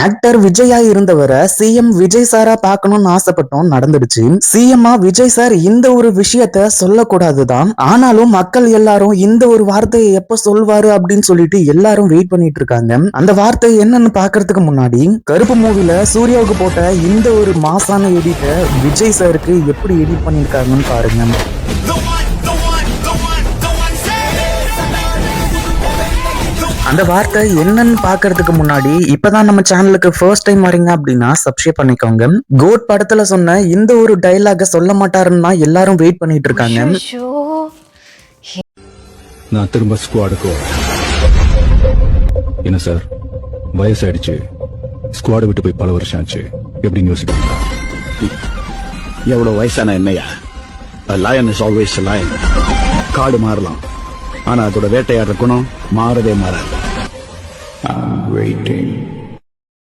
Actor Vijaya இருந்தவரை CM Vijay சாரா பார்க்கணும்னு ஆசைப்பட்டோம், நடந்துடுச்சு. சிஎம்மா Vijay sir இந்த ஒரு விஷயத்த சொல்லக்கூடாதுதான், ஆனாலும் மக்கள் எல்லாரும் இந்த ஒரு வார்த்தையை எப்ப சொல்வாரு அப்படின்னு சொல்லிட்டு எல்லாரும் வெயிட் பண்ணிட்டு இருக்காங்க. அந்த வார்த்தை என்னன்னு பாக்குறதுக்கு முன்னாடி கருப்பு மூவில சூர்யாவுக்கு போட்ட இந்த ஒரு மாசான எடிட்ட விஜய் சாருக்கு எப்படி எடிட் பண்ணிருக்காங்கன்னு பாருங்க. அந்த வார்த்தை என்னன்னு பாக்குறதுக்கு முன்னாடி இப்பதான் நம்ம சேனலுக்கு ஃபர்ஸ்ட் டைம் வரீங்க அப்படின்னா சப்ஸ்கிரைப் பண்ணிக்கோங்க. கோட் படத்துல சொன்ன இந்த ஒரு டைலாக சொல்ல மாட்டாருன்னா எல்லாரும் வெயிட் பண்ணிட்டு இருக்காங்க. நான் திரும்ப ஸ்குவாடுக்கு என்ன சார், வயசாயிடுச்சு, ஸ்குவாடு விட்டு போய் பல வருஷம் ஆச்சு, எப்படின்னு யோசிக்கிறீங்களா? எவ்வளவு வயசான என்னையா, லயன் இஸ் ஆல்வேஸ் லயன். காடு மாறலாம், ஆனா அதோட வேட்டையாடுற குணம் மாறவே மாறாது. I'm waiting.